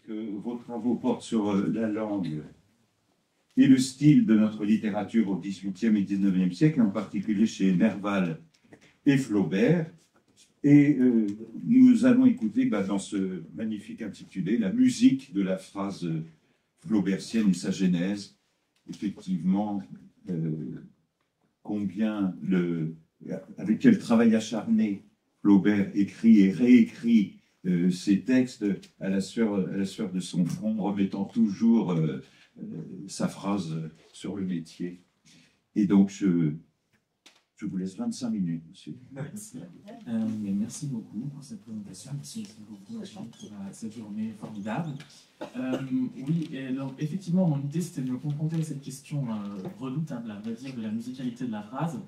que vos travaux portent sur la langue et le style de notre littérature au XVIIIe et XIXe siècle, en particulier chez Nerval et Flaubert. Et nous allons écouter dans ce magnifique intitulé la musique de la phrase flaubertienne et sa genèse. Effectivement, avec quel travail acharné Flaubert écrit et réécrit ses textes à la sueur de son front, remettant toujours sa phrase sur le métier. Et donc, je vous laisse 25 minutes, monsieur. Merci. Merci beaucoup pour cette présentation. Merci beaucoup pour cette journée formidable. Oui, et alors, effectivement, mon idée, c'était de me confronter à cette question redoutable, à vrai dire, de la musicalité de la phrase,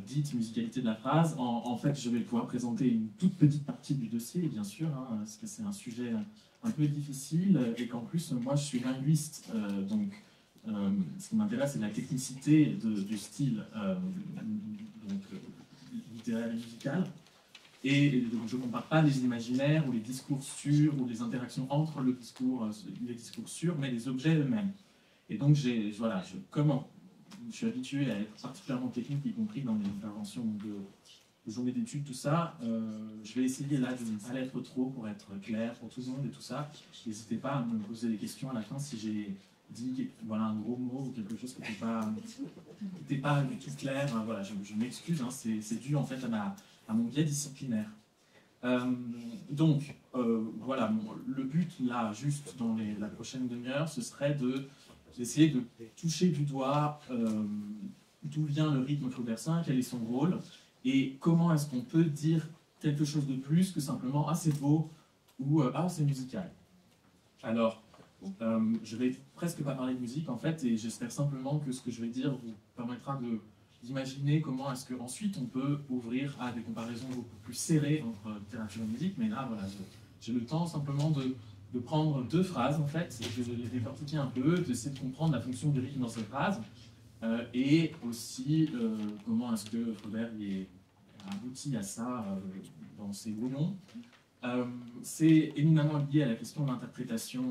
dite musicalité de la phrase. En fait, je vais pouvoir présenter une toute petite partie du dossier, bien sûr, parce que c'est un sujet un peu difficile, et qu'en plus, moi, je suis linguiste, donc ce qui m'intéresse, c'est la technicité du style littéraire et musical. Et donc, je ne compare pas les imaginaires ou les discours sûrs ou les interactions entre les discours sûrs, mais les objets eux-mêmes. Et donc, je suis habitué à être particulièrement technique, y compris dans les interventions de journées d'études, tout ça. Je vais essayer là de ne pas l'être trop pour être clair pour tout le monde et tout ça. N'hésitez pas à me poser des questions à la fin si j'ai dit un gros mot ou quelque chose qui n'était pas du tout clair. Voilà, je m'excuse, c'est dû en fait à mon biais disciplinaire. Donc, voilà, le but là, juste dans la prochaine demi-heure, ce serait d'essayer de toucher du doigt d'où vient le rythme flaubertien, quel est son rôle, et comment est-ce qu'on peut dire quelque chose de plus que simplement « ah, c'est beau » ou « ah, c'est musical ». Alors, je vais presque pas parler de musique en fait, et j'espère simplement que ce que je vais dire vous permettra d'imaginer comment est-ce qu'ensuite on peut ouvrir à des comparaisons beaucoup plus serrées entre littérature et musique. Mais là, voilà, j'ai le temps simplement de prendre deux phrases en fait, et de les décortiquer un peu, d'essayer de comprendre la fonction du rythme dans ces phrases, et aussi comment est-ce que Flaubert a abouti à ça dans ses brouillons. C'est éminemment lié à la question de l'interprétation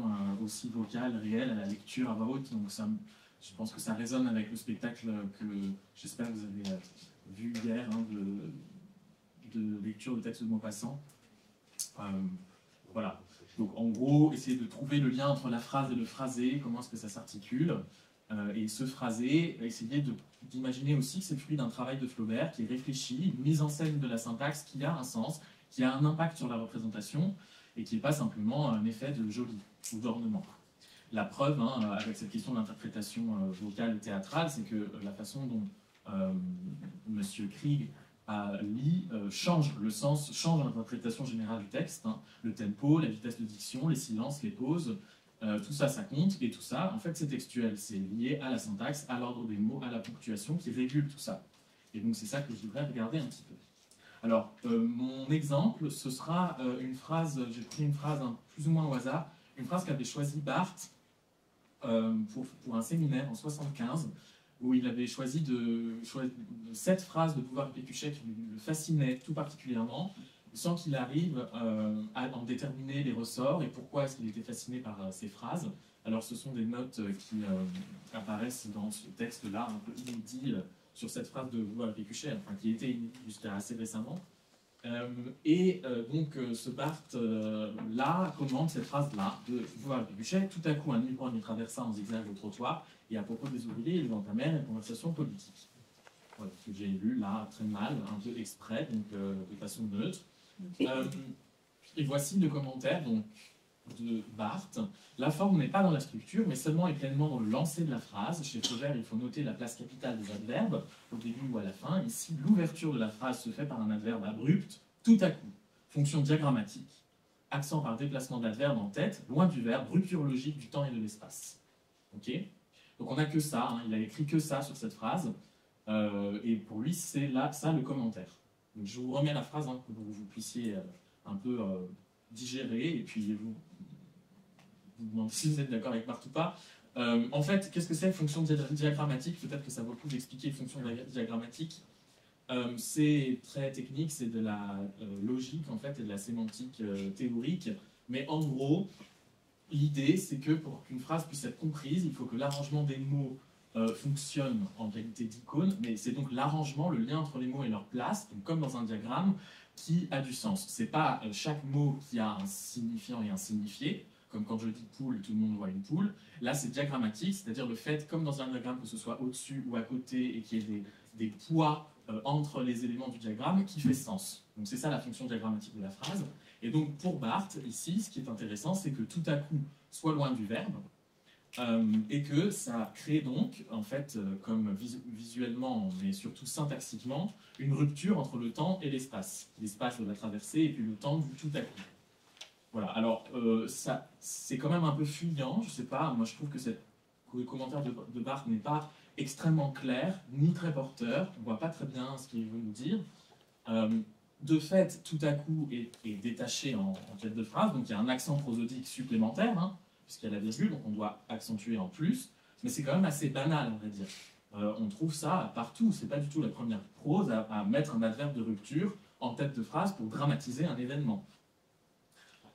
aussi vocale, réelle, à la lecture à voix haute. Donc je pense que ça résonne avec le spectacle que j'espère que vous avez vu hier, de lecture de texte de Maupassant. Voilà. Donc en gros, essayer de trouver le lien entre la phrase et le phrasé, comment est-ce que ça s'articule. Et ce phrasé, essayer d'imaginer aussi que c'est le fruit d'un travail de Flaubert qui est réfléchi, une mise en scène de la syntaxe qui a un sens, qui a un impact sur la représentation et qui n'est pas simplement un effet de joli ou d'ornement. La preuve, avec cette question d'interprétation vocale et théâtrale, c'est que la façon dont M. Krieg lit change le sens, change l'interprétation générale du texte, le tempo, la vitesse de diction, les silences, les pauses, tout ça, ça compte, et tout ça, en fait, c'est textuel, c'est lié à la syntaxe, à l'ordre des mots, à la ponctuation qui régule tout ça. Et donc c'est ça que je voudrais regarder un petit peu. Alors, mon exemple, ce sera une phrase, j'ai pris une phrase plus ou moins au hasard, une phrase qu'avait choisie Barthes pour un séminaire en 1975, où il avait choisi de cette phrase de Bouvard-Pécuchet qui le fascinait tout particulièrement, sans qu'il arrive à en déterminer les ressorts et pourquoi est-ce qu'il était fasciné par ces phrases. Alors, ce sont des notes qui apparaissent dans ce texte-là, un peu inédit, sur cette phrase de Bouvard-Pécuchet, enfin, qui était jusqu'à assez récemment. Donc, ce Barthes-là commente cette phrase-là de Bouvard-Pécuchet. Tout à coup, un ivrogne traversa en zigzag au trottoir, et à propos des ouvriers, il vend ta mère une conversation politique. Voilà, ce que j'ai lu là, très mal, un peu exprès, donc de façon neutre. Et voici le commentaire donc, de Barthes. La forme n'est pas dans la structure, mais seulement et pleinement dans le lancer de la phrase. Chez Flaubert, il faut noter la place capitale des adverbes, au début ou à la fin. Ici, l'ouverture de la phrase se fait par un adverbe abrupt, tout à coup. Fonction diagrammatique. Accent par déplacement de l'adverbe en tête, loin du verbe, rupture logique du temps et de l'espace. Ok ? Donc on n'a que ça, il a écrit que ça sur cette phrase, et pour lui, c'est là, ça, le commentaire. Donc je vous remets la phrase pour que vous puissiez un peu digérer, et puis vous demandez si vous êtes d'accord avec Barthes ou pas. En fait, qu'est-ce que c'est fonction diagrammatique? Peut-être que ça vaut le coup d'expliquer fonction diagrammatique. C'est très technique, c'est de la logique en fait, et de la sémantique théorique, mais en gros, l'idée, c'est que pour qu'une phrase puisse être comprise, il faut que l'arrangement des mots fonctionne en qualité d'icône, mais c'est donc l'arrangement, le lien entre les mots et leur place, donc comme dans un diagramme, qui a du sens. C'est pas chaque mot qui a un signifiant et un signifié, comme quand je dis poule, tout le monde voit une poule. Là, c'est diagrammatique, c'est-à-dire le fait, comme dans un diagramme, que ce soit au-dessus ou à côté et qu'il y ait des poids entre les éléments du diagramme qui fait sens. Donc c'est ça la fonction diagrammatique de la phrase. Et donc pour Barthes, ici, ce qui est intéressant, c'est que tout à coup soit loin du verbe, et que ça crée donc, en fait, comme visuellement, mais surtout syntaxiquement, une rupture entre le temps et l'espace. L'espace de la traversée et puis le temps du tout à coup. Voilà, alors ça, c'est quand même un peu fuyant, je sais pas, moi je trouve que le commentaire de Barthes n'est pas extrêmement clair, ni très porteur, on voit pas très bien ce qu'il veut nous dire. De fait, tout à coup est détaché en tête de phrase, donc il y a un accent prosodique supplémentaire, hein, puisqu'il y a la virgule, donc on doit accentuer en plus, mais c'est quand même assez banal, on va dire. On trouve ça partout, c'est pas du tout la première prose à mettre un adverbe de rupture en tête de phrase pour dramatiser un événement.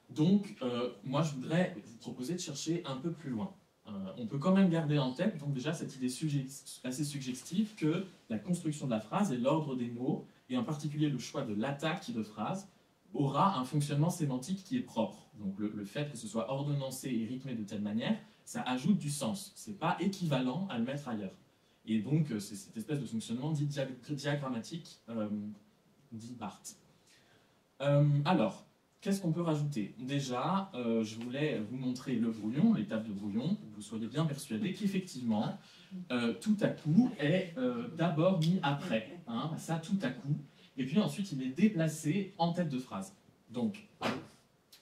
Donc, moi, je voudrais vous proposer de chercher un peu plus loin. On peut quand même garder en tête, donc déjà, cette idée assez suggestive que la construction de la phrase et l'ordre des mots, et en particulier le choix de l'attaque de phrase, aura un fonctionnement sémantique qui est propre. Donc, le fait que ce soit ordonnancé et rythmé de telle manière, ça ajoute du sens. C'est pas équivalent à le mettre ailleurs. Et donc, c'est cette espèce de fonctionnement dit diagrammatique, dit Barthes. Alors, qu'est-ce qu'on peut rajouter? Déjà, je voulais vous montrer le brouillon, l'étape de brouillon, pour que vous soyez bien persuadés qu'effectivement, tout à coup est d'abord mis après. Hein, ça, tout à coup. Et puis ensuite, il est déplacé en tête de phrase. Donc,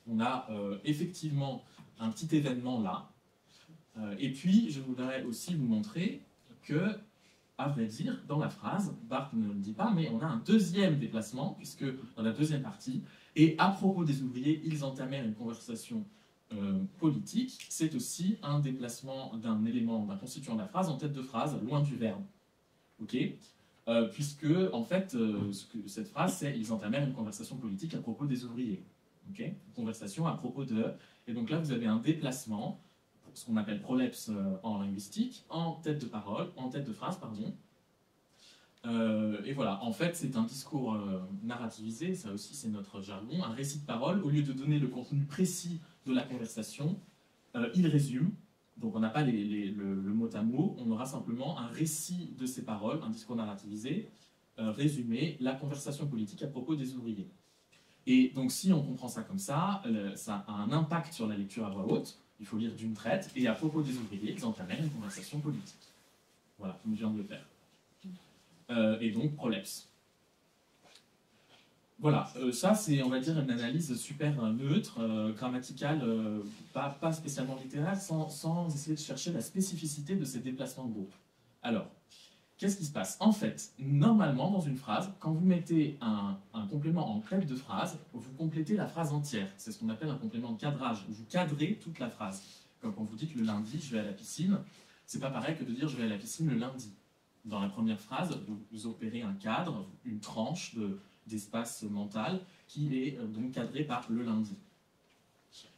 on a effectivement un petit événement là. Et puis, je voudrais aussi vous montrer que, à vrai dire, dans la phrase, Barthes ne le dit pas, mais on a un deuxième déplacement, puisque dans la deuxième partie, et à propos des ouvriers, ils entamèrent une conversation politique, c'est aussi un déplacement d'un élément, d'un constituant de la phrase en tête de phrase, loin du verbe. Ok, puisque, en fait, cette phrase, c'est « ils entamèrent une conversation politique à propos des ouvriers ». Ok, conversation à propos de... Et donc là, vous avez un déplacement, ce qu'on appelle prolepse en linguistique, en tête de parole, en tête de phrase, pardon. Et voilà, en fait, c'est un discours narrativisé, ça aussi c'est notre jargon, un récit de parole, au lieu de donner le contenu précis de la conversation, il résume, donc on n'a pas le mot à mot, on aura simplement un récit de ces paroles, un discours narrativisé, résumé, la conversation politique à propos des ouvriers. Et donc si on comprend ça comme ça a un impact sur la lecture à voix haute, il faut lire d'une traite, et à propos des ouvriers, ils entamèrent une conversation politique. Voilà, comme je viens de le faire. Et donc prolepse. Voilà, ça c'est, on va dire, une analyse super neutre, grammaticale, pas spécialement littéraire, sans essayer de chercher la spécificité de ces déplacements de groupe. Alors, qu'est-ce qui se passe? En fait, normalement, dans une phrase, quand vous mettez un complément en tête de phrase, vous complétez la phrase entière. C'est ce qu'on appelle un complément de cadrage. Vous cadrez toute la phrase. Comme quand vous dites le lundi, je vais à la piscine, c'est pas pareil que de dire je vais à la piscine le lundi. Dans la première phrase, vous opérez un cadre, une tranche d'espace mental qui est donc cadré par le lundi.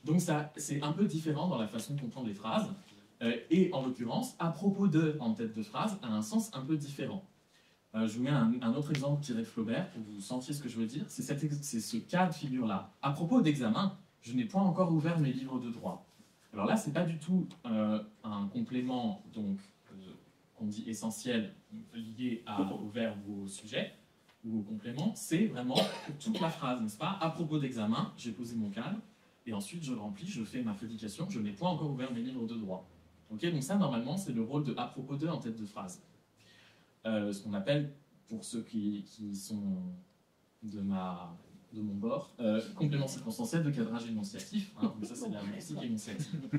Donc ça, c'est un peu différent dans la façon de comprendre les phrases. Et en l'occurrence, à propos de en tête de phrase a un sens un peu différent. Je vous mets un autre exemple tiré de Flaubert pour que vous sentiez ce que je veux dire. C'est ce cas de figure-là. À propos d'examen, je n'ai point encore ouvert mes livres de droit. Alors là, c'est pas du tout un complément donc qu'on dit essentiel lié au verbe ou au sujet ou au complément. C'est vraiment toute la phrase, n'est-ce pas? À propos d'examen, j'ai posé mon cadre et ensuite je le remplis, je fais ma prédication. Je n'ai point encore ouvert mes livres de droit. Okay, donc ça, normalement, c'est le rôle de « à propos de » en tête de phrase. Ce qu'on appelle, pour ceux qui sont de mon bord, complément circonstanciel de cadrage énonciatif. Hein, donc ça, c'est de la lexique énonciative.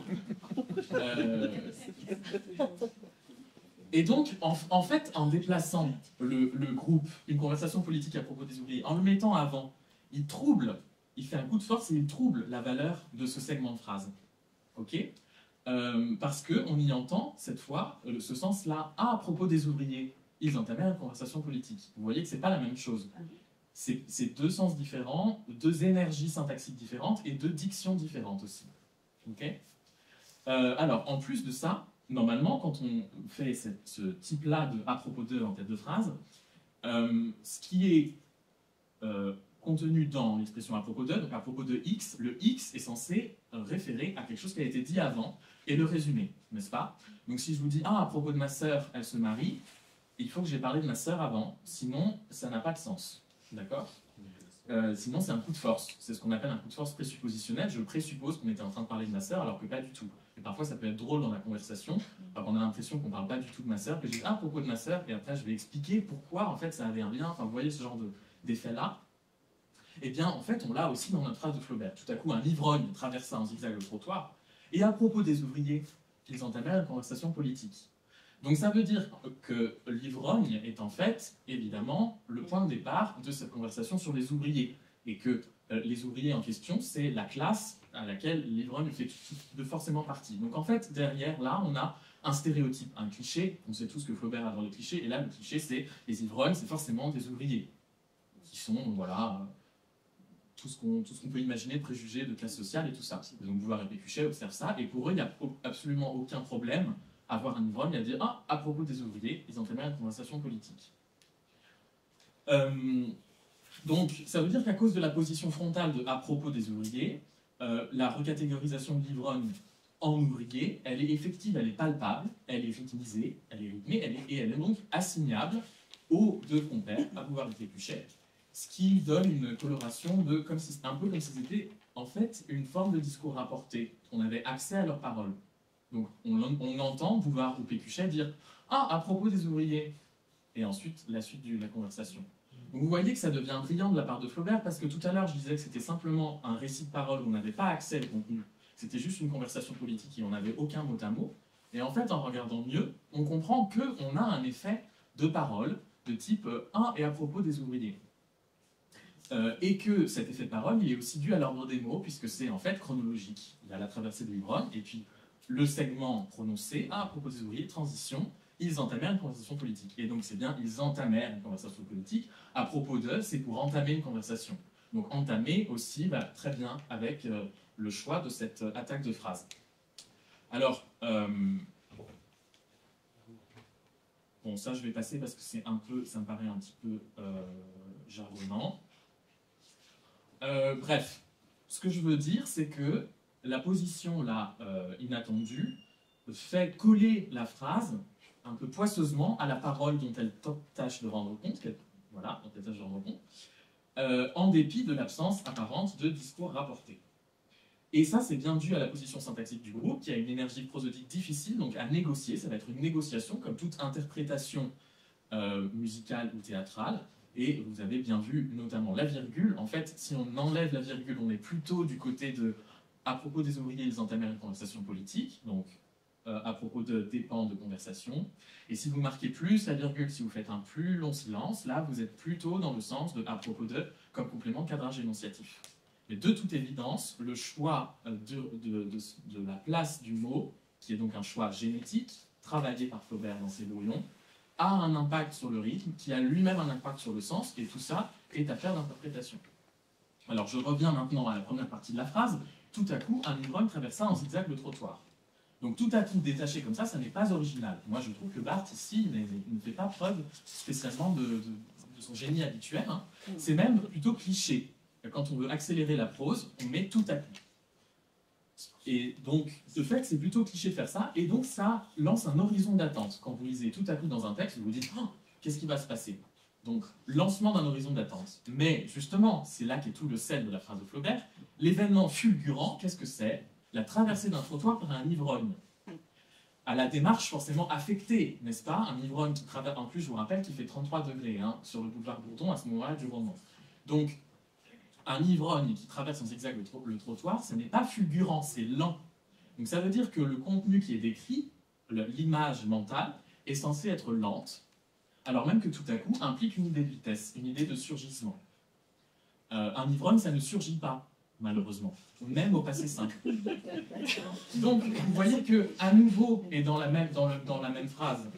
Et donc, en fait, en déplaçant le groupe, une conversation politique à propos des ouvriers, en le mettant avant, il fait un coup de force et il trouble la valeur de ce segment de phrase. Ok ? Parce qu'on y entend, cette fois, ce sens-là, à propos des ouvriers, ils entamèrent une conversation politique. Vous voyez que ce n'est pas la même chose. C'est deux sens différents, deux énergies syntaxiques différentes et deux dictions différentes aussi. Okay, Alors, en plus de ça, normalement, quand on fait ce type-là de à propos de en tête de phrase, ce qui est contenu dans l'expression à propos de, donc à propos de X, le X est censé référer à quelque chose qui a été dit avant et le résumer, n'est-ce pas? Donc si je vous dis, ah, à propos de ma sœur, elle se marie, il faut que j'ai parlé de ma sœur avant, sinon ça n'a pas de sens, d'accord? Sinon c'est un coup de force, c'est ce qu'on appelle un coup de force présuppositionnel, je présuppose qu'on était en train de parler de ma sœur alors que pas du tout. Et parfois ça peut être drôle dans la conversation, alors on a l'impression qu'on ne parle pas du tout de ma sœur, que je dis, ah, à propos de ma sœur, et après je vais expliquer pourquoi en fait ça avait un lien, enfin vous voyez ce genre d'effet-là. Eh bien, en fait, on l'a aussi dans notre phrase de Flaubert. Tout à coup, un ivrogne traversa en zigzag le trottoir, et à propos des ouvriers, ils entamèrent une conversation politique. Donc ça veut dire que l'ivrogne est en fait, évidemment, le point de départ de cette conversation sur les ouvriers, et que les ouvriers en question, c'est la classe à laquelle l'ivrogne fait forcément partie. Donc en fait, derrière, là, on a un stéréotype, un cliché. On sait tous que Flaubert adore les clichés, et là, le cliché, c'est les ivrognes, c'est forcément des ouvriers, qui sont, voilà... tout ce qu'on peut imaginer de préjugés de classe sociale et tout ça. Donc Bouvard et Pécuchet observent ça, et pour eux, il n'y a absolument aucun problème à voir un ivrogne et à dire « Ah, à propos des ouvriers, ils entamèrent une conversation politique. » Donc, ça veut dire qu'à cause de la position frontale de « à propos des ouvriers », la recatégorisation de l'ivrogne en ouvrier, elle est effective, elle est palpable, elle est rythmisée, elle est rythmée, et elle est donc assignable aux deux compères, à Bouvard et Pécuchet, ce qui donne une coloration de, un peu comme si c'était en fait une forme de discours rapporté. On avait accès à leurs paroles. Donc on entend Bouvard ou Pécuchet dire « Ah, à propos des ouvriers !» et ensuite la suite de la conversation. Donc vous voyez que ça devient brillant de la part de Flaubert, parce que tout à l'heure je disais que c'était simplement un récit de parole où on n'avait pas accès au contenu. C'était juste une conversation politique et on n'avait aucun mot à mot. Et en fait, en regardant mieux, on comprend qu'on a un effet de parole de type « Ah, et à propos des ouvriers !» et que cet effet de parole, il est aussi dû à l'ordre des mots, puisque c'est en fait chronologique. Il y a la traversée de l'ivrogne, et puis le segment prononcé, à propos des ouvriers, transition, ils entamèrent une conversation politique. Et donc c'est bien, ils entamèrent une conversation politique. À propos de, c'est pour entamer une conversation. Donc entamer aussi, très bien, avec le choix de cette attaque de phrase. Alors, bon, ça je vais passer parce que c'est un peu, ça me paraît un petit peu jargonnant. Bref, ce que je veux dire, c'est que la position là inattendue fait coller la phrase un peu poisseusement à la parole dont elle tâche de rendre compte, en dépit de l'absence apparente de discours rapporté. Et ça, c'est bien dû à la position syntaxique du groupe, qui a une énergie prosodique difficile, donc à négocier. Ça va être une négociation, comme toute interprétation musicale ou théâtrale. Et vous avez bien vu notamment la virgule. En fait, si on enlève la virgule, on est plutôt du côté de « à propos des ouvriers, ils entamèrent une conversation politique », donc à propos de dépend de conversation. Et si vous marquez plus la virgule, si vous faites un plus long silence, là, vous êtes plutôt dans le sens de « à propos de » comme complément de cadrage énonciatif. Mais de toute évidence, le choix de la place du mot, qui est donc un choix génétique, travaillé par Flaubert dans ses brouillons, a un impact sur le rythme, qui a lui-même un impact sur le sens, et tout ça est affaire d'interprétation. Alors je reviens maintenant à la première partie de la phrase. Tout à coup, un ivrogne traversa en zigzag le trottoir. Donc tout à coup détaché comme ça n'est pas original. Moi je trouve que Barthes ici ne fait pas preuve spécialement de son génie habituel. Hein. C'est même plutôt cliché. Quand on veut accélérer la prose, on met tout à coup. Et donc, de fait, c'est plutôt cliché de faire ça, et donc ça lance un horizon d'attente. Quand vous lisez tout à coup dans un texte, vous vous dites oh, « qu'est-ce qui va se passer ?» Donc, lancement d'un horizon d'attente. Mais justement, c'est là qu'est tout le sel de la phrase de Flaubert, l'événement fulgurant, qu'est-ce que c'est? La traversée d'un trottoir par un ivrogne. À la démarche forcément affectée, n'est-ce pas? Un ivrogne qui traverse, en plus je vous rappelle qu'il fait 33 degrés hein, sur le boulevard Bourdon à ce moment-là du roman. Donc, un ivrogne qui traverse en zigzag le trottoir, ce n'est pas fulgurant, c'est lent. Donc ça veut dire que le contenu qui est décrit, l'image mentale, est censée être lente, alors même que tout à coup implique une idée de vitesse, une idée de surgissement. Un ivrogne, ça ne surgit pas, malheureusement, même au passé simple. Donc vous voyez que, à nouveau, et dans la même phrase,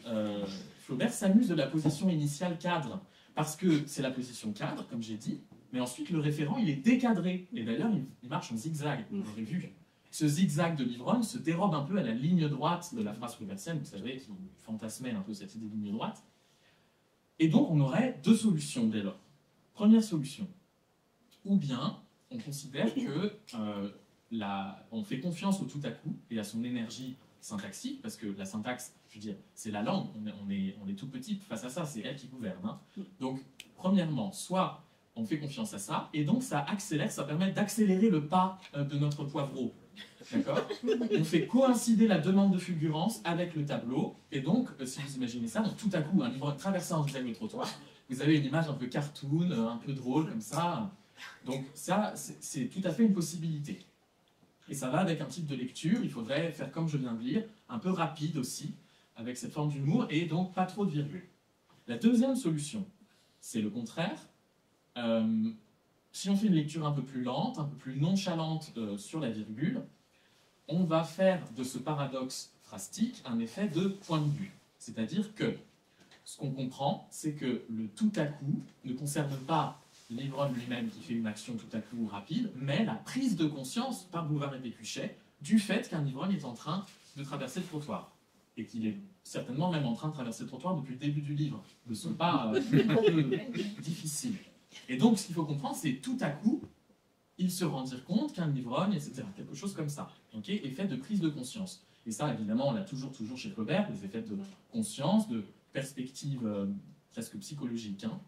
Flaubert s'amuse de la position initiale cadre, parce que c'est la position cadre, comme j'ai dit, mais ensuite le référent il est décadré, et d'ailleurs il marche en zigzag, vous l'aurez vu. ce zigzag de l'ivrogne se dérobe un peu à la ligne droite de la phrase flaubertienne, vous savez, qui fantasmait un peu cette idée de ligne droite. Et donc, on aurait deux solutions dès lors. Première solution, ou bien on considère que on fait confiance au tout à coup et à son énergie syntaxique, parce que la syntaxe, je veux dire, c'est la langue, on est tout petit face à ça, c'est elle qui gouverne. Hein. Donc, premièrement, soit on fait confiance à ça, et donc ça accélère, ça permet d'accélérer le pas de notre poivreau. D'accord? On fait coïncider la demande de fulgurance avec le tableau, et donc, si vous imaginez ça, donc, tout à coup, un livre traversant en zigzag le trottoir, vous avez une image un peu cartoon, un peu drôle comme ça. Donc ça, c'est tout à fait une possibilité. Et ça va avec un type de lecture, il faudrait faire comme je viens de lire, un peu rapide aussi, avec cette forme d'humour, et donc pas trop de virgule. La deuxième solution, c'est le contraire. Si on fait une lecture un peu plus lente, un peu plus nonchalante sur la virgule, on va faire de ce paradoxe phrastique un effet de point de vue. C'est-à-dire que ce qu'on comprend, c'est que le tout à coup ne concerne pas l'ivrogne lui-même qui fait une action tout à coup rapide, mais la prise de conscience par Bouvard et Pécuchet du fait qu'un ivrogne est en train de traverser le trottoir. Et qu'il est certainement même en train de traverser le trottoir depuis le début du livre. Ce ne sont pas difficiles. Et donc, ce qu'il faut comprendre, c'est tout à coup, il se rendirent compte qu'un ivrogne, etc., quelque chose comme ça, okay, effet de prise de conscience. Et ça, évidemment, on l'a toujours chez Flaubert, les effets de conscience, de perspective presque psychologique. Hein.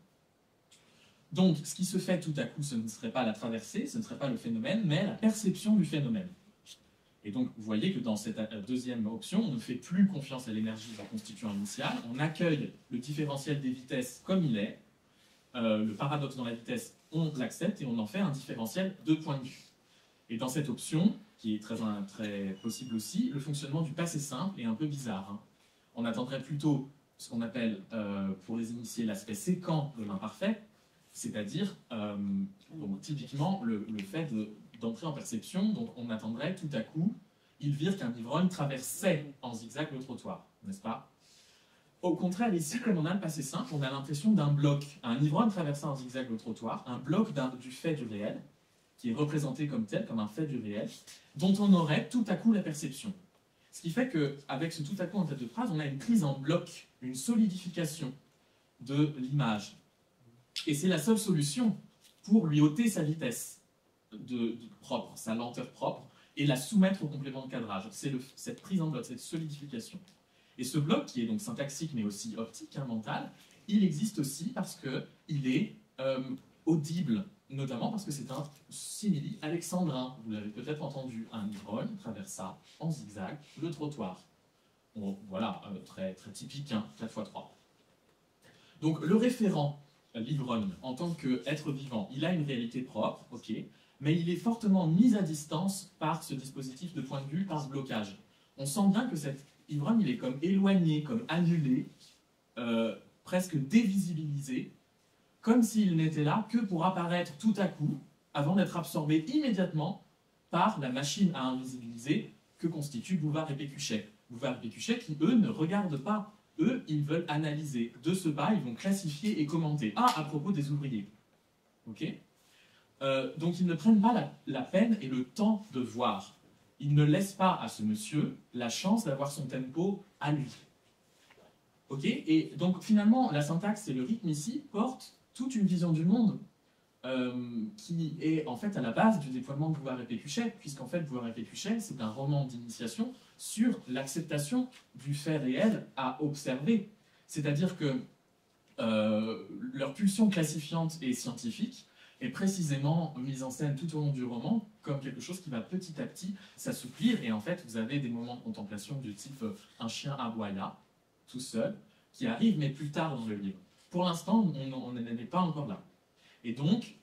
Donc, ce qui se fait tout à coup, ce ne serait pas la traversée, ce ne serait pas le phénomène, mais la perception du phénomène. Et donc, vous voyez que dans cette deuxième option, on ne fait plus confiance à l'énergie du constituant initial, on accueille le différentiel des vitesses comme il est, le paradoxe dans la vitesse, on l'accepte et on en fait un différentiel de point de vue. Et dans cette option, qui est très possible aussi, le fonctionnement du passé simple est un peu bizarre. Hein. On attendrait plutôt ce qu'on appelle, pour les initiés, l'aspect séquent de l'imparfait, c'est-à-dire, donc, typiquement, le fait d'entrer en perception, donc on attendrait tout à coup, ils virent qu'un ivrogne traversait en zigzag le trottoir, n'est-ce pas? Au contraire, ici, comme on a le passé simple, on a l'impression d'un bloc, un ivrogne traversant en zigzag le trottoir, un bloc du fait du réel, qui est représenté comme tel, comme un fait du réel, dont on aurait tout à coup la perception. Ce qui fait qu'avec ce tout à coup en tête de phrase, on a une prise en bloc, une solidification de l'image. Et c'est la seule solution pour lui ôter sa vitesse propre, sa lenteur propre, et la soumettre au complément de cadrage. C'est cette prise en bloc, cette solidification. Et ce bloc, qui est donc syntaxique mais aussi optique, hein, mental, il existe aussi parce qu'il est audible, notamment parce que c'est un simili alexandrin. Vous l'avez peut-être entendu, un ivrogne traversa en zigzag le trottoir. Bon, voilà, très, très typique, hein, 4x3. Donc le référent, l'ivrogne, en tant qu'être vivant, il a une réalité propre, ok, mais il est fortement mis à distance par ce dispositif de point de vue, par ce blocage. On sent bien que cet ivrogne, il est comme éloigné, comme annulé, presque dévisibilisé, comme s'il n'était là que pour apparaître tout à coup, avant d'être absorbé immédiatement par la machine à invisibiliser que constituent Bouvard et Pécuchet. Bouvard et Pécuchet qui, eux, ne regardent pas. Eux, ils veulent analyser. De ce pas, ils vont classifier et commenter. Ah, à propos des ouvriers. Ok ? Donc, ils ne prennent pas la peine et le temps de voir. Ils ne laissent pas à ce monsieur la chance d'avoir son tempo à lui. Ok ? Et donc, finalement, la syntaxe et le rythme ici portent toute une vision du monde qui est en fait à la base du déploiement de Bouvard et Pécuchet, puisqu'en fait, Bouvard et Pécuchet, c'est un roman d'initiation sur l'acceptation du fait réel à observer. C'est-à-dire que leur pulsion classifiante et scientifique est précisément mise en scène tout au long du roman comme quelque chose qui va petit à petit s'assouplir, et en fait, vous avez des moments de contemplation du type un chien aboya, tout seul, qui arrive, mais plus tard dans le livre. Pour l'instant, on n'en est pas encore là. Et donc,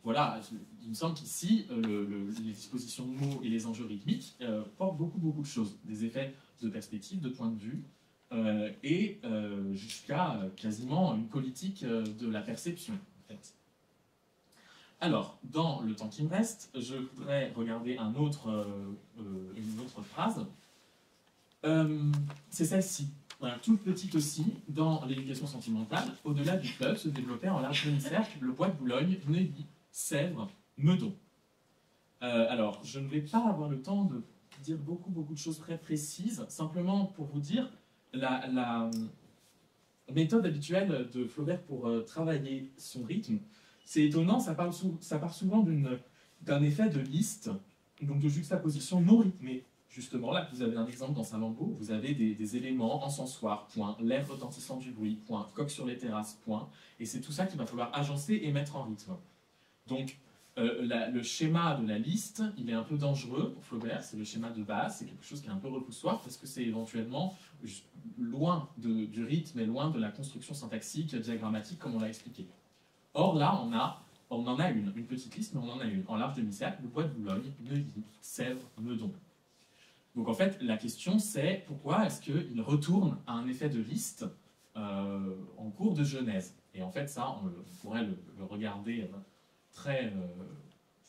voilà, il me semble qu'ici, les dispositions de mots et les enjeux rythmiques portent beaucoup de choses. Des effets de perspective, de point de vue, et jusqu'à quasiment une politique de la perception, en fait. Alors, dans le temps qui me reste, je voudrais regarder une autre phrase. C'est celle-ci. Voilà, toute petite aussi, dans l'éducation sentimentale, au-delà du fleuve se développait en large demi-cercle le bois de Boulogne, Neuilly, Sèvres, Meudon. Alors, je ne vais pas avoir le temps de dire beaucoup de choses très précises, simplement pour vous dire la méthode habituelle de Flaubert pour travailler son rythme. C'est étonnant, ça part souvent d'un effet de liste, donc de juxtaposition non rythmée. Justement, là, vous avez un exemple dans Salammbô, vous avez des éléments encensoirs, point, l'air retentissant du bruit, point, coq sur les terrasses, point, et c'est tout ça qu'il va falloir agencer et mettre en rythme. Donc, le schéma de la liste, il est un peu dangereux pour Flaubert, c'est le schéma de base, c'est quelque chose qui est un peu repoussoir, parce que c'est éventuellement loin du rythme et loin de la construction syntaxique, diagrammatique, comme on l'a expliqué. Or, là, on en a une petite liste, mais on en a une, en large demi-cercle, le bois de Boulogne, Neuilly, Sèvres, Meudon. Donc en fait, la question c'est pourquoi est-ce qu'il retourne à un effet de liste en cours de Genèse. Et en fait, ça, on pourrait le regarder très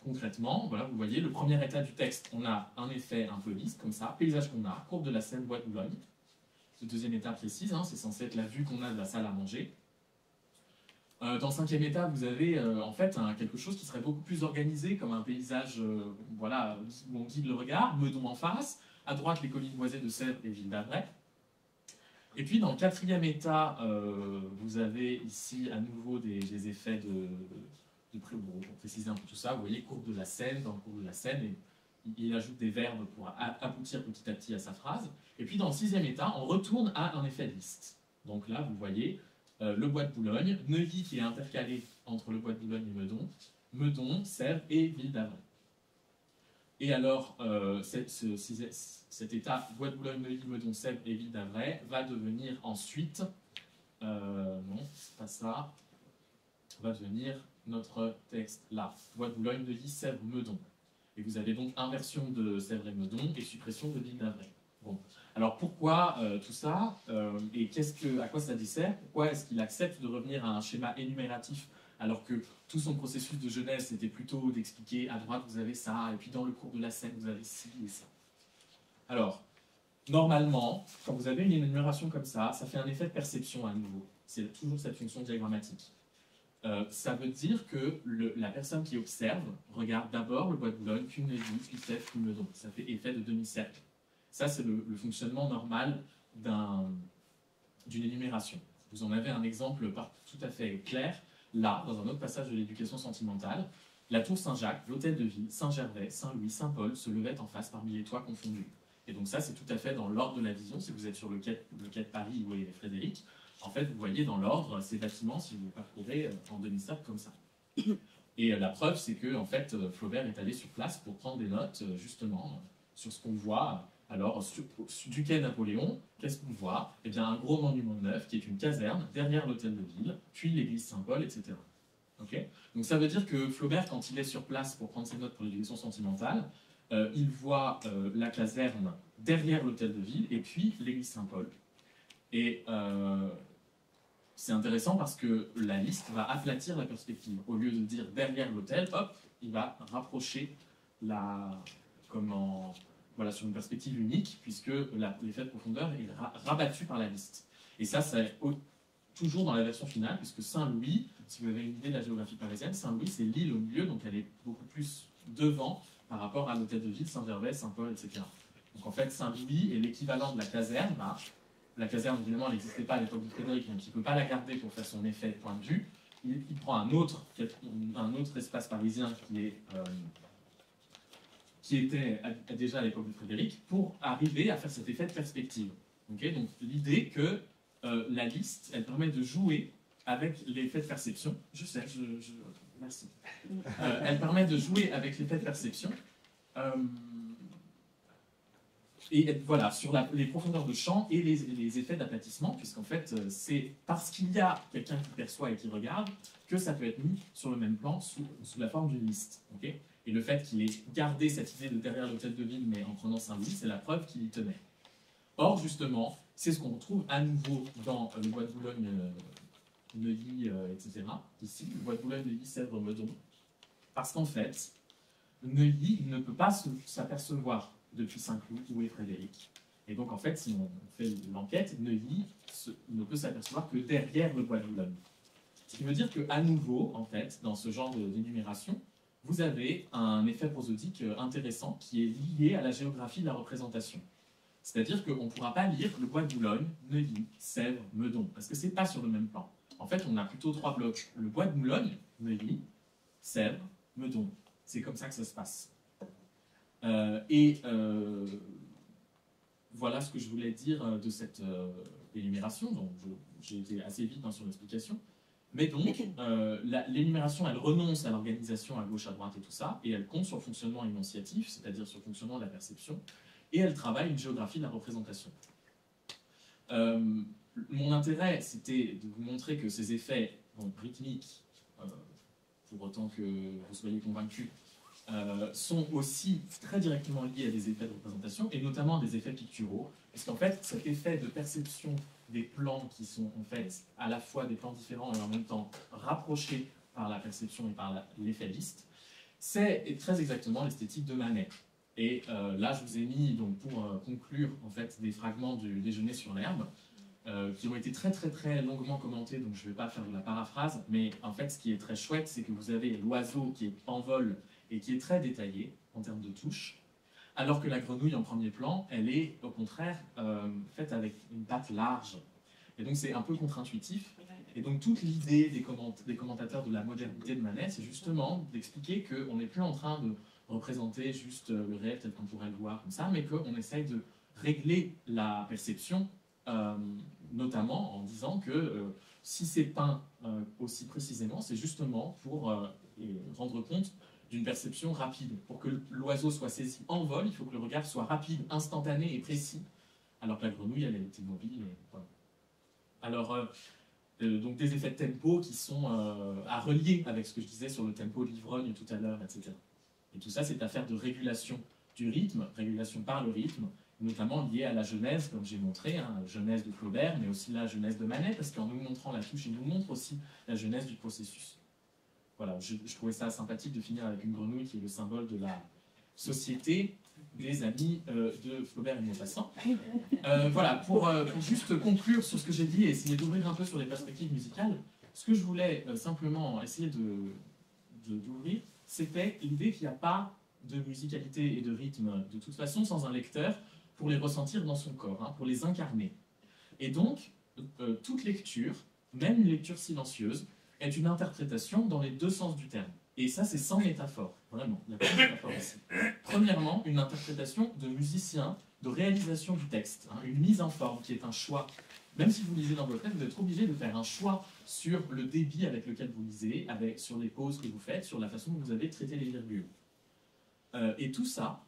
concrètement. Voilà, vous voyez, le premier état du texte, on a un effet un peu liste, comme ça, paysage qu'on a, courbe de la Seine, bois de Boulogne. Le deuxième état précise, hein, c'est censé être la vue qu'on a de la salle à manger. Dans le cinquième état, vous avez en fait quelque chose qui serait beaucoup plus organisé, comme un paysage voilà, où on guide le regard, Meudon en face, à droite les collines boisées de Sèvres et Ville d'Avray. Et puis dans le quatrième état, vous avez ici à nouveau des effets pour préciser un peu tout ça, vous voyez courbe de la Seine, dans le courbe de la Seine, et il ajoute des verbes pour aboutir petit à petit à sa phrase. Et puis dans le sixième état, on retourne à un effet de liste. Donc là, vous voyez le bois de Boulogne, Neuilly qui est intercalé entre le bois de Boulogne et Meudon, Meudon, Sèvres et Ville d'Avray. Et alors, cet état, bois de Boulogne, Neuilly, Meudon, Sèvres et Ville d'Avray, va devenir ensuite, non, c'est pas ça, va devenir notre texte là, bois de Boulogne, Neuilly, Sèvres, Meudon. Et vous avez donc inversion de Sèvres et Meudon et suppression de Ville d'Avray. Bon. Alors pourquoi tout ça et à quoi ça dessert? Pourquoi est-ce qu'il accepte de revenir à un schéma énumératif alors que tout son processus de jeunesse c'était plutôt d'expliquer à droite vous avez ça, et puis dans le cours de la Seine vous avez ci et ça. Alors, normalement, quand vous avez une énumération comme ça fait un effet de perception à nouveau. C'est toujours cette fonction diagrammatique. Ça veut dire que la personne qui observe regarde d'abord le bois de Boulogne, puis Neuilly, puis Sèvres, puis Meudon. Ça fait effet de demi-cercle. Ça, c'est le fonctionnement normal d'une énumération. Vous en avez un exemple tout à fait clair, là, dans un autre passage de l'éducation sentimentale. La tour Saint-Jacques, l'hôtel de ville, Saint-Gervais, Saint-Louis, Saint-Paul se levaient en face parmi les toits confondus. Et donc ça, c'est tout à fait dans l'ordre de la vision. Si vous êtes sur le quai de Paris où est Frédéric, en fait, vous voyez dans l'ordre ces bâtiments si vous parcourez en demi-cercle comme ça. Et la preuve, c'est que en fait, Flaubert est allé sur place pour prendre des notes, justement, sur ce qu'on voit. Alors, du quai Napoléon, qu'est-ce qu'on voit? Eh bien, un gros monument neuf qui est une caserne derrière l'hôtel de ville, puis l'église Saint-Paul, etc. Okay, donc ça veut dire que Flaubert, quand il est sur place pour prendre ses notes pour l'éducation sentimentale, il voit la caserne derrière l'hôtel de ville et puis l'église Saint-Paul. Et c'est intéressant parce que la liste va aplatir la perspective. Au lieu de dire derrière l'hôtel, hop, il va rapprocher voilà, sur une perspective unique, puisque l'effet de profondeur est rabattu par la liste. Et ça, c'est toujours dans la version finale, puisque Saint-Louis, si vous avez une idée de la géographie parisienne, Saint-Louis, c'est l'île au milieu, donc elle est beaucoup plus devant par rapport à l'hôtel de ville, Saint-Gervais, Saint-Paul, etc. Donc en fait, Saint-Louis est l'équivalent de la caserne. La caserne, évidemment, elle n'existait pas à l'époque de Frédéric, donc il ne peut pas la garder pour faire son effet de point de vue. Il prend un autre espace parisien qui était déjà à l'époque de Frédéric, pour arriver à faire cet effet de perspective. Okay, donc l'idée que la liste, elle permet de jouer avec l'effet de perception. Je sais, merci. Elle permet de jouer avec l'effet de perception. Et voilà, sur les profondeurs de champ et les effets d'aplatissement, puisqu'en fait, c'est parce qu'il y a quelqu'un qui perçoit et qui regarde que ça peut être mis sur le même plan sous la forme d'une liste. Okay, et le fait qu'il ait gardé cette idée de derrière l'hôtel de ville, mais en prenant Saint-Louis, c'est la preuve qu'il y tenait. Or, justement, c'est ce qu'on retrouve à nouveau dans le bois de Boulogne, Neuilly, etc. Ici, le bois de Boulogne, Neuilly, Sèvres, Meudon. Parce qu'en fait, Neuilly ne peut pas s'apercevoir depuis Saint-Cloud où est Frédéric. Et donc, en fait, si on fait l'enquête, Neuilly ne peut s'apercevoir que derrière le bois de Boulogne. Ce qui veut dire qu'à nouveau, en fait, dans ce genre d'énumération, vous avez un effet prosodique intéressant qui est lié à la géographie de la représentation. C'est-à-dire qu'on ne pourra pas lire le bois de Boulogne, Neuilly, Sèvres, Meudon, parce que ce n'est pas sur le même plan. En fait, on a plutôt 3 blocs. Le bois de Boulogne, Neuilly, Sèvres, Meudon. C'est comme ça que ça se passe. Voilà ce que je voulais dire de cette énumération. Donc, j'ai été assez vite sur l'explication. Mais donc, l'énumération, elle renonce à l'organisation à gauche, à droite et tout ça, et elle compte sur le fonctionnement énonciatif, c'est-à-dire sur le fonctionnement de la perception, et elle travaille une géographie de la représentation. Mon intérêt, c'était de vous montrer que ces effets rythmiques, pour autant que vous soyez convaincus, sont aussi très directement liés à des effets de représentation, et notamment des effets picturaux, parce qu'en fait, cet effet de perception des plans qui sont en fait à la fois des plans différents et en même temps rapprochés par la perception et par l'effet liste, c'est très exactement l'esthétique de Manet. Et là, je vous ai mis, donc, pour conclure, en fait, des fragments du Déjeuner sur l'herbe, qui ont été très longuement commentés, donc je ne vais pas faire de la paraphrase, mais en fait, ce qui est très chouette, c'est que vous avez l'oiseau qui est en vol et qui est très détaillé en termes de touches, alors que la grenouille en premier plan, elle est au contraire faite avec une patte large. Et donc c'est un peu contre-intuitif. Et donc toute l'idée des commentateurs de la modernité de Manet, c'est justement d'expliquer qu'on n'est plus en train de représenter juste le réel tel qu'on pourrait le voir comme ça, mais qu'on essaye de régler la perception, notamment en disant que si c'est peint aussi précisément, c'est justement pour rendre compte d'une perception rapide. Pour que l'oiseau soit saisi en vol, il faut que le regard soit rapide, instantané et précis, alors que la grenouille, elle est immobile. Et voilà. Alors, donc des effets de tempo qui sont à relier avec ce que je disais sur le tempo de l'ivrogne tout à l'heure, etc. Et tout ça, c'est affaire de régulation du rythme, régulation par le rythme, notamment liée à la genèse, comme j'ai montré, la genèse de Flaubert, mais aussi la genèse de Manet, parce qu'en nous montrant la touche, il nous montre aussi la genèse du processus. Voilà, je trouvais ça sympathique de finir avec une grenouille qui est le symbole de la société des amis de Flaubert et Maupassant. Voilà, pour juste conclure sur ce que j'ai dit et essayer d'ouvrir un peu sur les perspectives musicales, ce que je voulais simplement essayer d'ouvrir, c'était l'idée qu'il n'y a pas de musicalité et de rythme de toute façon sans un lecteur pour les ressentir dans son corps, pour les incarner. Et donc, toute lecture, même une lecture silencieuse, est une interprétation dans les 2 sens du terme. Et ça, c'est sans métaphore, vraiment. Il n'y a pas de métaphore ici. Premièrement, une interprétation de musicien, de réalisation du texte, une mise en forme qui est un choix. Même si vous lisez dans votre texte, vous êtes obligé de faire un choix sur le débit avec lequel vous lisez, sur les pauses que vous faites, sur la façon dont vous avez traité les virgules. Et tout ça,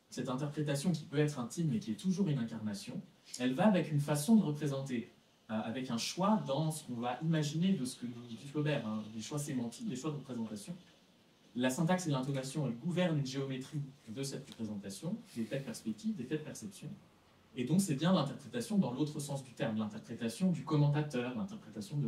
cette interprétation qui peut être intime mais qui est toujours une incarnation, elle va avec une façon de représenter, avec un choix dans ce qu'on va imaginer de ce que nous dit Flaubert, des choix sémantiques, des choix de représentation. La syntaxe et l'intonation, elles gouvernent une géométrie de cette représentation, des faits de perspective, des faits de perception. Et donc c'est bien l'interprétation dans l'autre sens du terme, l'interprétation du commentateur, l'interprétation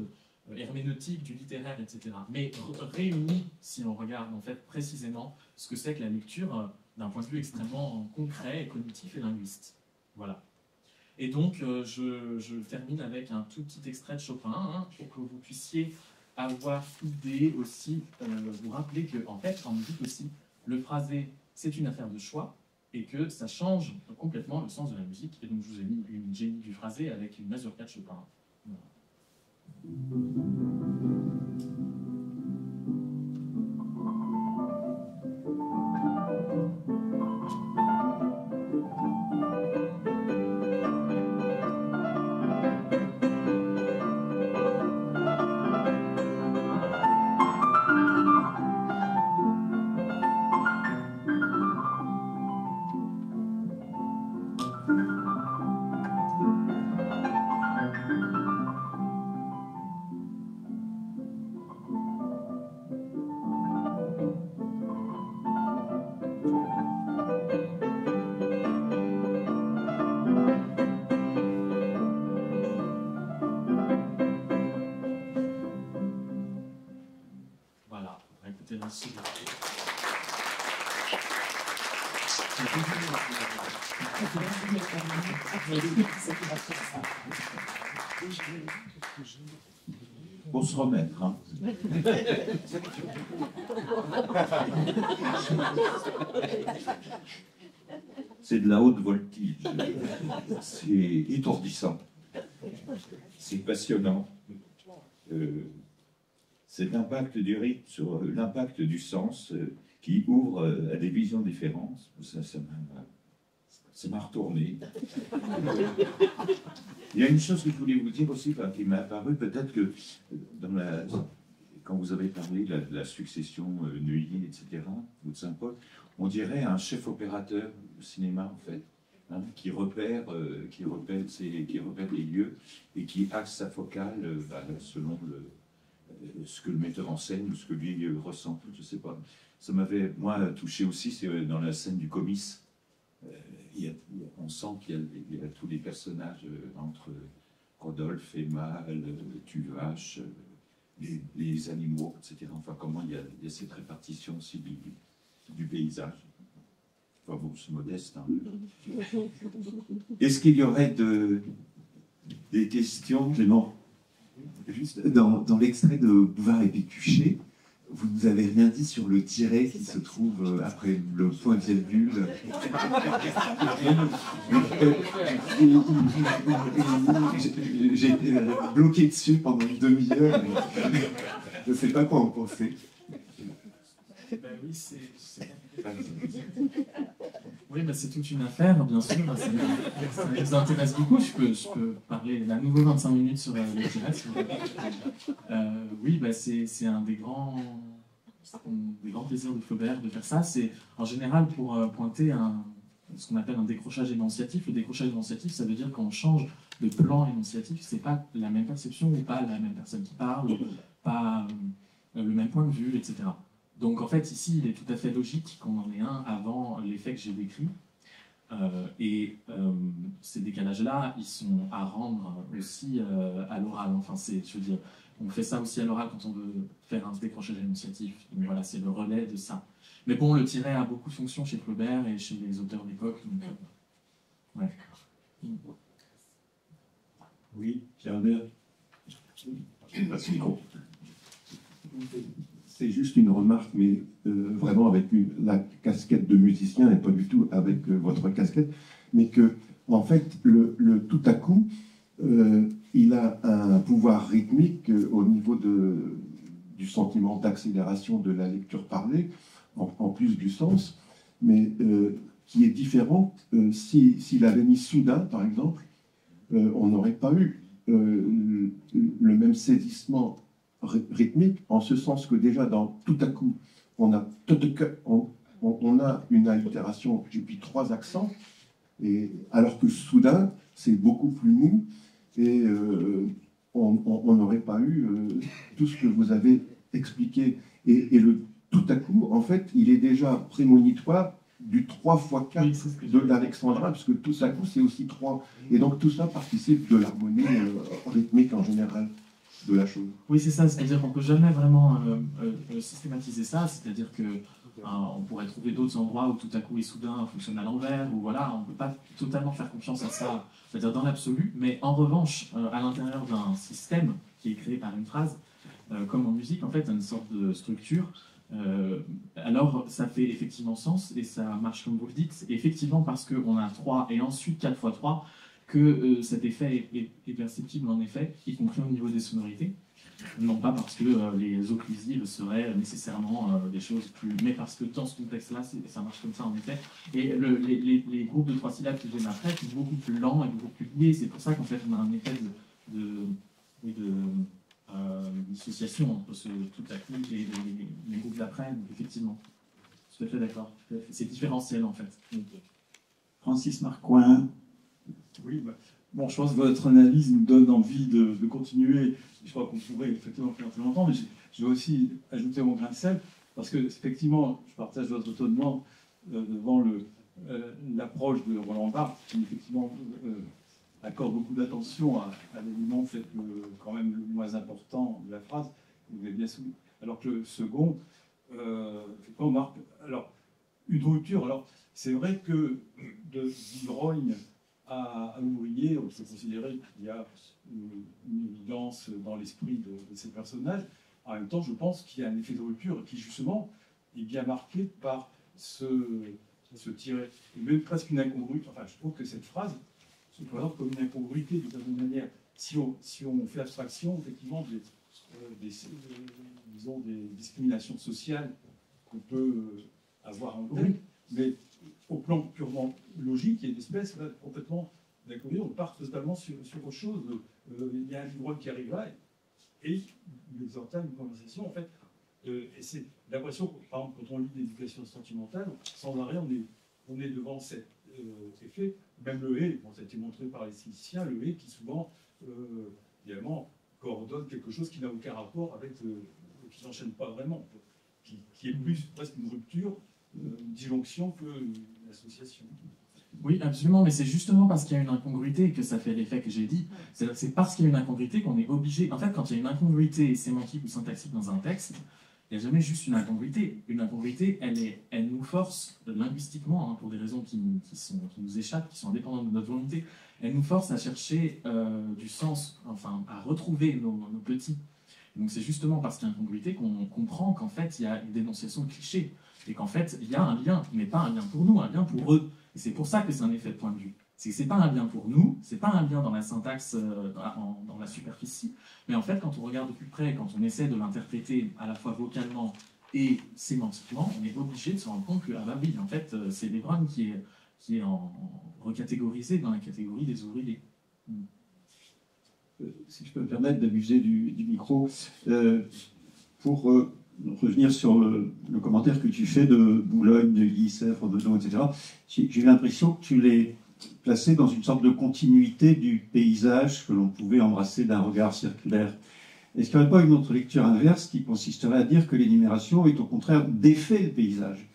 herméneutique, du littéraire, etc. Mais réunie, si on regarde en fait précisément ce que c'est que la lecture d'un point de vue extrêmement concret, cognitif et linguiste. Voilà. Et donc, je termine avec un tout petit extrait de Chopin, pour que vous puissiez avoir l'idée aussi, vous rappeler que, en fait, en musique aussi, le phrasé, c'est une affaire de choix, et que ça change complètement le sens de la musique. Et donc, je vous ai mis une génie du phrasé avec une mazurka de Chopin. Voilà. Pour se remettre. C'est de la haute voltige. C'est étourdissant. C'est passionnant. C'est l'impact du rythme sur l'impact du sens qui ouvre à des visions différentes. Ça m'a retourné. Il y a une chose que je voulais vous dire aussi, qui m'a apparu, peut-être que quand vous avez parlé de la succession Neuilly, etc., ou de Saint-Paul, on dirait un chef opérateur de cinéma, en fait, hein, qui repère les lieux et qui axe sa focale selon ce que le metteur en scène ou ce que lui ressent. Je ne sais pas. Ça m'avait, moi, touché aussi, c'est dans la scène du comice. On sent qu'il y a tous les personnages entre Rodolphe, Emma, Tuvache, les animaux, etc. Enfin, comment il y a cette répartition aussi du paysage. Enfin bon, c'est modeste. Hein. Est-ce qu'il y aurait des questions? Clément, juste dans l'extrait de Bouvard et Pécuchet, vous ne nous avez rien dit sur le tiret qui se trouve après le point de virgule. J'ai été bloqué dessus pendant une demi-heure. Je ne sais pas quoi en penser. Ben oui, oui, ben c'est toute une affaire, bien sûr. Ça nous intéresse beaucoup. Je peux parler à nouveau 25 minutes sur le tiret. Oui, ben c'est un des grands plaisirs de Flaubert de faire ça. C'est en général pour pointer ce qu'on appelle un décrochage énonciatif. Le décrochage énonciatif, ça veut dire qu'on change de plan énonciatif. C'est pas la même perception ou pas la même personne qui parle, pas le même point de vue, etc. Donc en fait, ici, il est tout à fait logique qu'on en ait un avant l'effet que j'ai décrit. Ces décalages-là, ils sont à rendre aussi à l'oral. Enfin, je veux dire, on fait ça aussi à l'oral quand on veut faire un décrochage énonciatif. Donc voilà, c'est le relais de ça. Mais bon, le tiret a beaucoup de fonctions chez Flaubert et chez les auteurs d'époque. Ouais. Oui, Pierre-Albert. C'est juste une remarque, mais vraiment avec la casquette de musicien et pas du tout avec votre casquette, mais que, en fait, le tout à coup, il a un pouvoir rythmique au niveau du sentiment d'accélération de la lecture parlée, en plus du sens, mais qui est différent. S'il avait mis soudain, par exemple, on n'aurait pas eu le même saisissement rythmique, en ce sens que déjà dans tout à coup, on a une allitération et puis 3 accents, alors que soudain, c'est beaucoup plus mou, et on n'aurait pas eu tout ce que vous avez expliqué. Et le tout à coup, en fait, il est déjà prémonitoire du 3 x 4 de l'alexandrin, parce que tout à coup, c'est aussi 3. Et donc tout ça participe de l'harmonie rythmique en général de la chose. Oui, c'est ça, c'est-à-dire qu'on ne peut jamais vraiment systématiser ça, c'est-à-dire que on pourrait trouver d'autres endroits où tout à coup et soudain fonctionne à l'envers, ou voilà, on ne peut pas totalement faire confiance à ça, c'est-à-dire dans l'absolu, mais en revanche, à l'intérieur d'un système qui est créé par une phrase, comme en musique, en fait, une sorte de structure, alors ça fait effectivement sens, et ça marche comme vous le dites, effectivement parce qu'on a 3 et ensuite 4 x 3, que cet effet est perceptible en effet, y compris au niveau des sonorités. Non pas parce que les occlusives seraient nécessairement des choses plus... Mais parce que dans ce contexte-là, ça marche comme ça en effet. Et les groupes de 3 syllabes qui viennent après sont beaucoup plus lents et beaucoup plus liés. C'est pour ça qu'en fait on a un effet de dissociation entre ce tout à coup et les groupes d'après. Effectivement, tout à fait d'accord. C'est différentiel en fait. Francis Marcoing. Oui, bon, je pense que votre analyse nous donne envie de continuer. Je crois qu'on pourrait effectivement faire très longtemps, mais je vais aussi ajouter mon grain de sel, parce que effectivement, je partage votre étonnement devant l'approche de Roland Barthes, qui effectivement accorde beaucoup d'attention à l'élément peut-être quand même le moins important de la phrase, vous l'avez bien souligné. Alors que le second, effectivement, marque alors, une rupture. Alors, c'est vrai que de Villerogne à Ouvrier, on peut considérer qu'il y a une évidence dans l'esprit de ces personnages. En même temps, je pense qu'il y a un effet de rupture qui, justement, est bien marqué par ce tiret. Et même presque une incongruité. Enfin, je trouve que cette phrase se présente comme une incongruité de certaine manière. Si on fait abstraction, effectivement, disons des discriminations sociales qu'on peut avoir en tête, mais au plan purement logique, il y a une espèce là, complètement d'inconnu, on part totalement sur autre chose. Il y a un livreur qui arrive là et il entame une conversation, en fait. Et c'est l'impression, par exemple, quand on lit l'éducation sentimentale, sans arrêt, on est devant cet effet. Même le et, bon, ça a été montré par les physiciens, le et qui souvent, évidemment, coordonne quelque chose qui n'a aucun rapport avec, qui n'enchaîne pas vraiment, qui est plus presque une rupture, une disjonction qu'une association. Oui, absolument, mais c'est justement parce qu'il y a une incongruité que ça fait l'effet que j'ai dit. C'est parce qu'il y a une incongruité qu'on est obligé. En fait, quand il y a une incongruité sémantique ou syntaxique dans un texte, il n'y a jamais juste une incongruité. Une incongruité, elle nous force linguistiquement, hein, pour des raisons qui nous échappent, qui sont indépendantes de notre volonté, elle nous force à chercher du sens, enfin, à retrouver nos petits. Donc c'est justement parce qu'il y a une incongruité qu'on comprend qu'en fait, il y a une dénonciation de clichés, et qu'en fait, il y a un lien, mais pas un lien pour nous, un lien pour eux. Et c'est pour ça que c'est un effet de point de vue. C'est que c'est pas un lien pour nous, c'est pas un lien dans la syntaxe, dans la superficie, mais en fait, quand on regarde de plus près, quand on essaie de l'interpréter à la fois vocalement et sémantiquement, on est obligé de se rendre compte que, ah bah oui, en fait, c'est Vebron qui est recatégorisé dans la catégorie des ouvriers. Si je peux me permettre d'abuser du micro, pour revenir sur le commentaire que tu fais de Boulogne, de Guy, Sèvres, Bedon, etc., j'ai eu l'impression que tu l'es placé dans une sorte de continuité du paysage que l'on pouvait embrasser d'un regard circulaire. Est-ce qu'il n'y aurait pas une autre lecture inverse qui consisterait à dire que l'énumération est au contraire défait le paysage?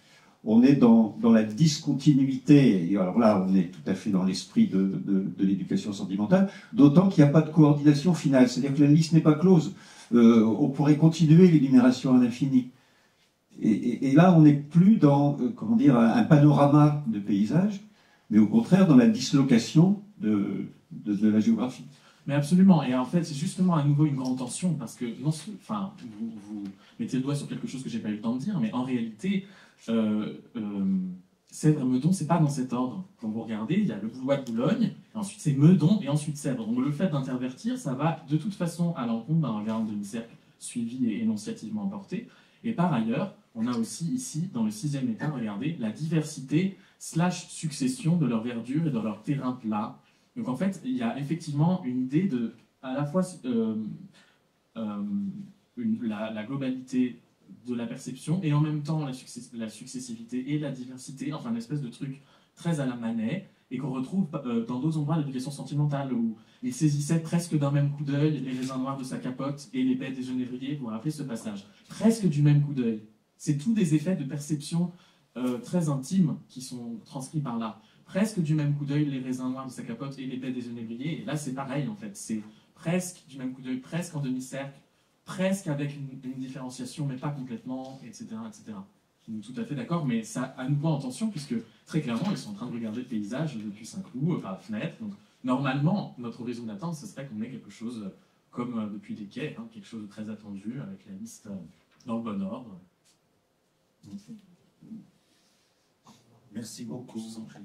On est dans la discontinuité, et alors là, on est tout à fait dans l'esprit de l'éducation sentimentale, d'autant qu'il n'y a pas de coordination finale, c'est-à-dire que la liste n'est pas close. On pourrait continuer l'énumération à l'infini. Et là, on n'est plus dans, comment dire, un panorama de paysage, mais au contraire dans la dislocation de la géographie. Mais absolument, et en fait c'est justement à nouveau une grande tension, parce que enfin, vous mettez le doigt sur quelque chose que j'ai pas eu le temps de dire, mais en réalité, Sèvres et Meudon, c'est pas dans cet ordre. Quand vous regardez, il y a le boulevard de Boulogne, et ensuite c'est Meudon, et ensuite Sèvres. Donc le fait d'intervertir, ça va de toute façon à l'encontre d'un regard en demi-cercle suivi et énonciativement porté. Et par ailleurs, on a aussi ici, dans le 6e état, regardez, la diversité / succession de leur verdure et de leur terrain plat. Donc en fait, il y a effectivement une idée de, à la fois la globalité de la perception et en même temps la successivité et la diversité, enfin une espèce de truc très à la Manet, et qu'on retrouve dans d'autres endroits de l'éducation sentimentale, où il saisissait presque d'un même coup d'œil les raisins noirs de sa capote et les baies des genévriers. Vous vous rappelez ce passage? Presque du même coup d'œil. C'est tous des effets de perception très intimes qui sont transcrits par là. Presque du même coup d'œil les raisins noirs de sa capote et les baies des genévriers. Et là, c'est pareil, en fait. C'est presque du même coup d'œil, presque en demi-cercle, presque avec une différenciation, mais pas complètement, etc., etc. Je suis tout à fait d'accord, mais ça à nouveau en tension, puisque très clairement, ils sont en train de regarder le paysage depuis Saint-Cloud, par la fenêtre. Donc, normalement, notre horizon d'attente, ce serait qu'on ait quelque chose comme depuis les quais, hein, quelque chose de très attendu, avec la liste dans le bon ordre. Merci beaucoup. Je vous en prie.